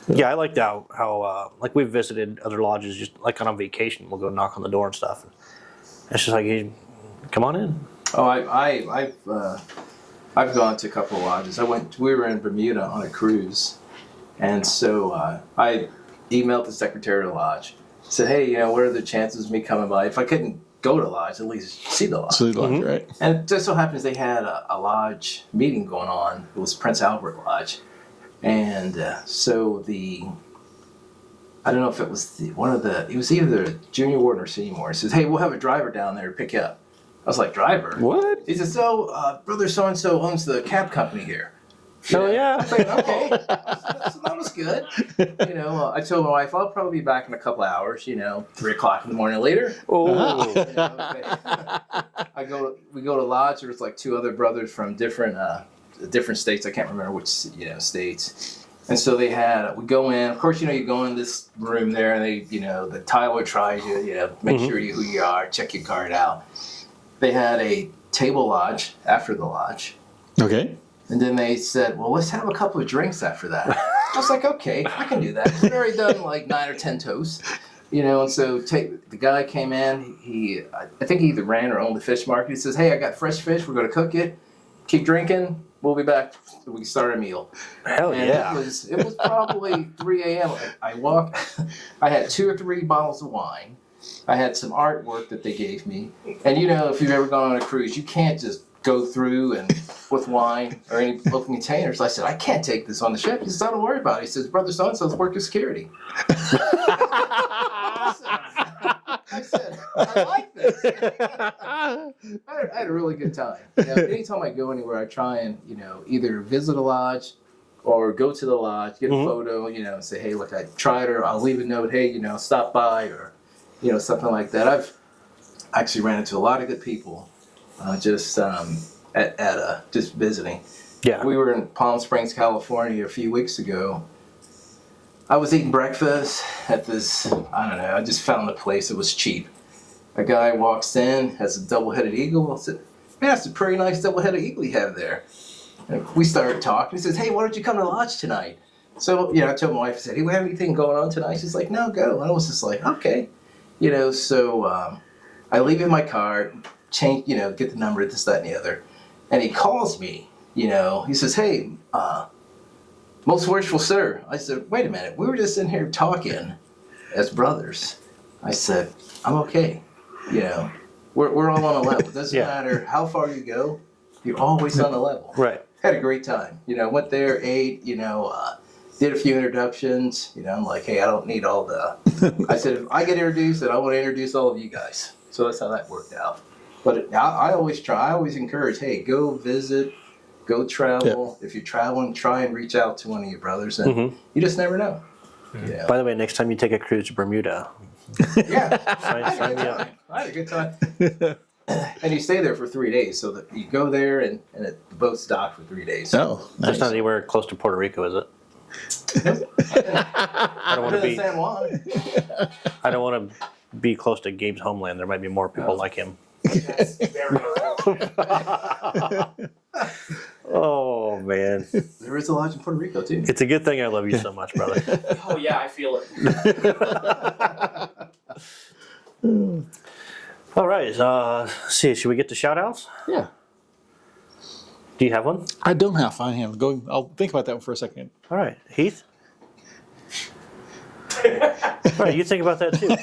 Yeah, I like how like we've visited other lodges just like on vacation. We'll go knock on the door and stuff. And it's just like, hey, come on in. Oh, I've gone to a couple of lodges. We were in Bermuda on a cruise, and so I emailed the secretary of the lodge. Said, hey, what are the chances of me coming by? If I couldn't go to the lodge, at least see the lodge. See the lodge, right? And it just so happens they had a lodge meeting going on. It was Prince Albert Lodge, and so I don't know if it was it was either the junior warden or senior warden. He says, hey, we'll have a driver down there to pick you up. I was like, driver? What? He says, so brother so-and-so owns the cab company here. Oh, yeah. I'm thinking, okay, so that was good. I told my wife, I'll probably be back in a couple of hours, 3 o'clock in the morning later. Oh. We go to lodge. There's like 2 other brothers from different states. I can't remember which, states. And so we go in, of course, you go in this room there and they, the Tyler tries you, make sure who you are, check your card out. They had a table lodge after the lodge. Okay. And then they said, well, let's have a couple of drinks after that. I was like, okay, I can do that. We'd already done like 9 or 10 toasts, and so the guy came in, I think he either ran or owned the fish market. He says, hey, I got fresh fish, we're going to cook it, keep drinking, we'll be back, we can start a meal. Hell And yeah. it was probably 3 a.m. I had 2 or 3 bottles of wine. I had some artwork that they gave me. And if you've ever gone on a cruise, you can't just go through and with wine or any open containers. I said, I can't take this on the ship. He says, don't worry about it. He says, brother so-and-so's working security. I said, I like this. I had a really good time. Anytime I go anywhere, I try and, either visit a lodge or go to the lodge, get a photo, and say, hey, look, I tried, or I'll leave a note, hey, stop by, or, something like that. I've actually ran into a lot of good people just visiting. Yeah. We were in Palm Springs, California a few weeks ago. I was eating breakfast at this, I don't know, I just found the place. It was cheap. A guy walks in, has a double-headed eagle. I said, man, that's a pretty nice double-headed eagle you have there. And we started talking. He says, hey, why don't you come to the lodge tonight? So, I told my wife, I said, hey, we have anything going on tonight? She's like, no, go. And I was just like, okay. So I leave him my card, change, get the number, this, that, and the other. And he calls me, he says, hey, most worshipful sir. I said, wait a minute, we were just in here talking as brothers. I said, I'm okay. We're all on a level. It doesn't matter how far you go, you're always on a level. Right. Had a great time. Went there, ate, did a few introductions. I'm like, hey, I don't need all the... I said, if I get introduced, then I want to introduce all of you guys. So that's how that worked out. But I always encourage, hey, go visit, go travel. Yeah. If you're traveling, try and reach out to one of your brothers. And you just never know. Yeah. By the way, next time you take a cruise to Bermuda. Sign me up. I had a good time. And you stay there for 3 days. So that you go there and the boat's docked for 3 days. Oh, nice. That's not anywhere close to Puerto Rico, is it? I don't want to be San Juan. I don't want to be close to Gabe's homeland. There might be more people like him. Yes, very Oh man, there is a lodge in Puerto Rico too. It's a good thing I love you so much, brother. Oh yeah, I feel it. All right, see, should we get to shout outs? Yeah. Do you have one? I don't have. I am. I'll think about that one for a second. All right, Heath. All right, you think about that too.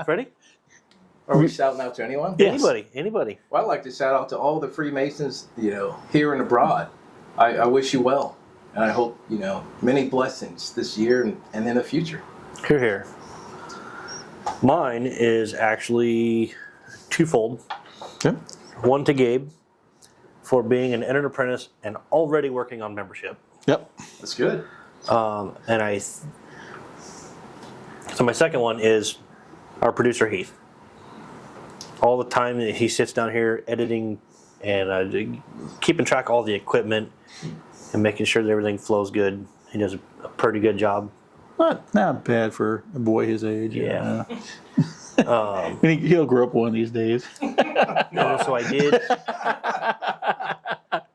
Freddie? Are we shouting out to anyone? Yes. Anybody. Well, I'd like to shout out to all the Freemasons, here and abroad. I wish you well, and I hope, many blessings this year and in the future. Hear, hear. Mine is actually twofold. Okay. One to Gabe for being an entered apprentice and already working on membership. Yep. That's good. So my second one is our producer Heath. All the time that he sits down here editing and keeping track of all the equipment and making sure that everything flows good. He does a pretty good job. Not bad for a boy his age. Yeah. He'll grow up one of these days. So I did.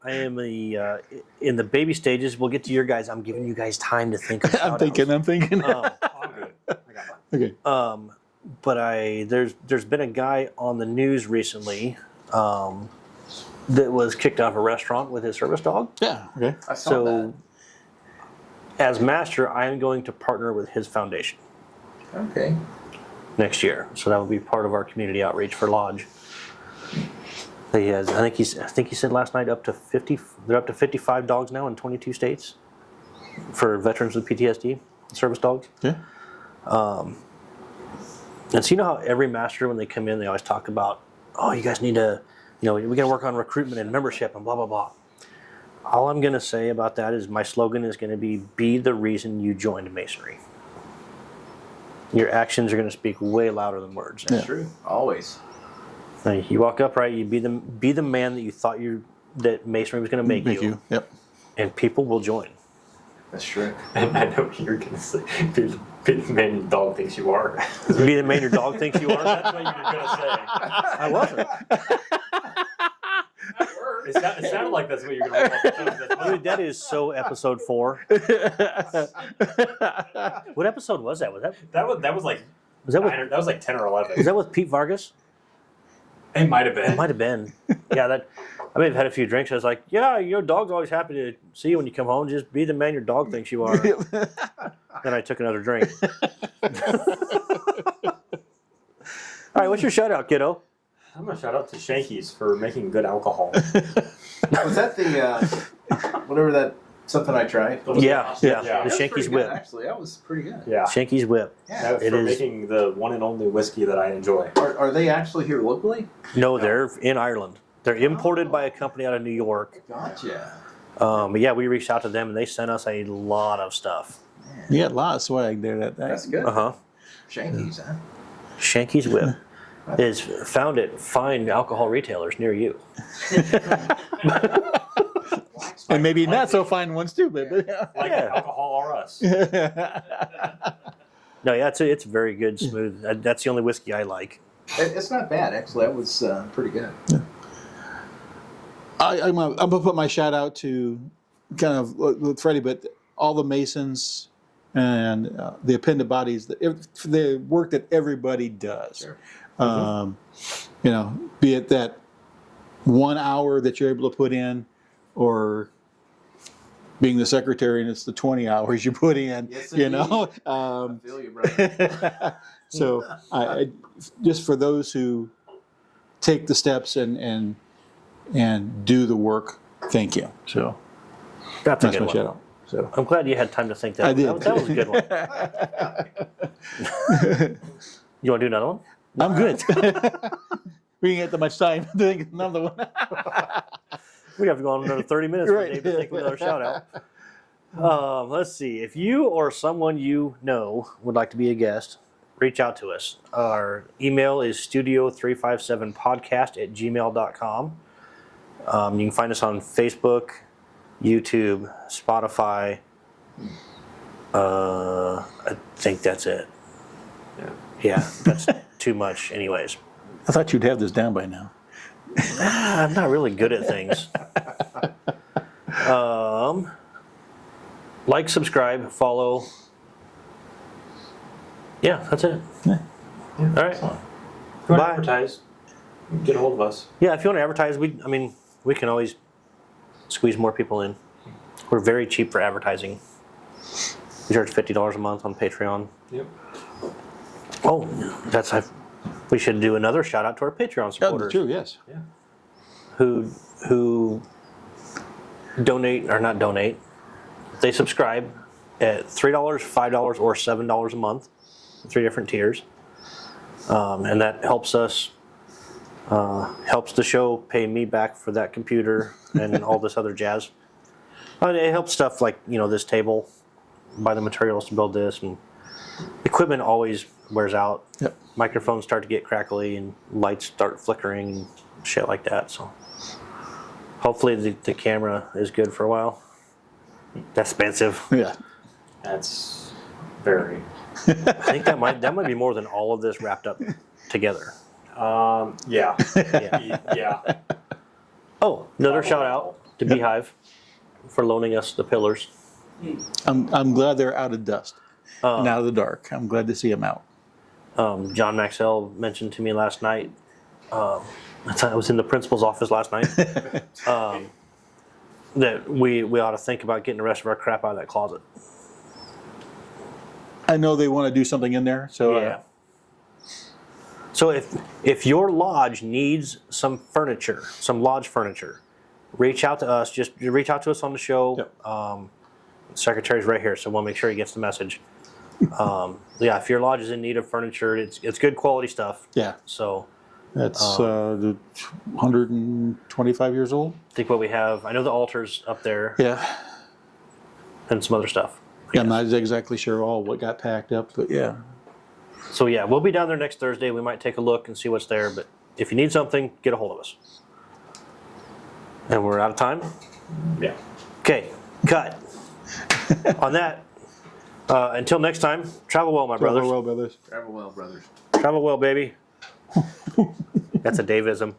I am in the baby stages. We'll get to your guys. I'm giving you guys time to think. Of I'm thinking. I'm good. I got one. Okay. But there's been a guy on the news recently that was kicked out of a restaurant with his service dog. Yeah. Okay. I saw So, that. as master, I am going to partner with his foundation Okay. next year. So that will be part of our community outreach for Lodge. He has, I think he said last night up to 50. They're up to 55 dogs now in 22 states for veterans with PTSD, service dogs. Yeah. And so you know how every master, when they come in, they always talk about, oh, you guys need to, we got to work on recruitment and membership and blah, blah, blah. All I'm going to say about that is my slogan is going to be the reason you joined Masonry. Your actions are going to speak way louder than words. That's true. Always. Like, you walk up, right, you be the man that you thought that Masonry was going to make you. Yep. And people will join. That's true. And I know what you're going to say. Be the man your dog thinks you are. Be the man your dog thinks you are. That's what you were going to say. I wasn't. It sounded like that's what you're going to say. Dude, that is so episode 4. What episode was that? That was like Was that with, that was like 10 or 11. was that with Pete Vargas? It might have been. It might have been. Yeah, I may have had a few drinks. I was like, yeah, your dog's always happy to see you when you come home. Just be the man your dog thinks you are. Then I took another drink. All right, what's your shout out, kiddo? I'm going to shout out to Shanky's for making good alcohol. Was that the whatever that something I tried? Yeah. Yeah. The That was Shanky's pretty good, Whip. Actually, that was pretty good. Yeah. Shanky's Whip. Yeah. It For is. making the one and only whiskey that I enjoy. Are they actually here locally? No, they're in Ireland. They're imported by a company out of New York. Gotcha. But yeah, we reached out to them and they sent us a lot of stuff. You got a lot of swag there that day. That's good. Uh-huh. Shanky's, huh? Shanky's Whip is found at fine alcohol retailers near you. And maybe not so fine ones too, but Like alcohol or us. No, yeah, it's very good, smooth. That's the only whiskey I like. It's not bad, actually. That was pretty good. I'm gonna put my shout out to kind of with Freddie, but all the Masons and the appended bodies, the work that everybody does. Sure. Be it that 1 hour that you're able to put in, or being the secretary and it's the 20 hours you put in. Yes, I feel you, brother. So I just for those who take the steps and do the work, thank you. So That's a that's good my one. shout out. So I'm glad you had time to think that. I did. That was a good one. You want to do another one? I'm good. We didn't get that much time to think of another one. We'd have to go on another 30 minutes for Right. Dave to think of another shout out. Let's see. If you or someone you know would like to be a guest, reach out to us. Our email is studio357podcast@gmail.com. You can find us on Facebook, YouTube, Spotify. I think that's it. Yeah, that's too much anyways. I thought you'd have this down by now. I'm not really good at things. Like, subscribe, follow. Yeah, that's it. Yeah. All right. If you want to Bye. advertise, get a hold of us. Yeah, if you want to advertise, we can always squeeze more people in. We're very cheap for advertising. We charge $50 a month on Patreon. Yep. Oh, we should do another shout out to our Patreon supporters True, yes. who donate or not donate. They subscribe at $3, $5, or $7 a month, 3 different tiers, and that helps us. Helps the show pay me back for that computer and all this other jazz. It helps stuff like this table, buy the materials to build this, and equipment always wears out. Yep. Microphones start to get crackly and lights start flickering and shit like that. So hopefully the camera is good for a while. That's expensive. Yeah. That's very. I think that might be more than all of this wrapped up together. Yeah. Yeah. Yeah. Oh, another shout out to Beehive for loaning us the pillars. I'm glad they're out of dust and out of the dark. I'm glad to see them out. John Maxwell mentioned to me last night, I was in the principal's office last night. That we ought to think about getting the rest of our crap out of that closet. I know they want to do something in there, so Yeah. So if your lodge needs some furniture, some lodge furniture, reach out to us. Just reach out to us on the show. Yep. Secretary's right here, so we'll make sure he gets the message. Yeah, if your lodge is in need of furniture, it's good quality stuff. yeah, So that's 125 years old. I think what we have, I know the altar's up there Yeah. and some other stuff. Yeah, I'm not exactly sure all what got packed up, but yeah. So yeah, we'll be down there next Thursday. We might take a look and see what's there. But if you need something, get a hold of us. And we're out of time. Yeah. Okay, cut. On that, until next time, travel well, my brothers. Well, brothers. Travel well, brothers. Travel well, baby. That's a Davism.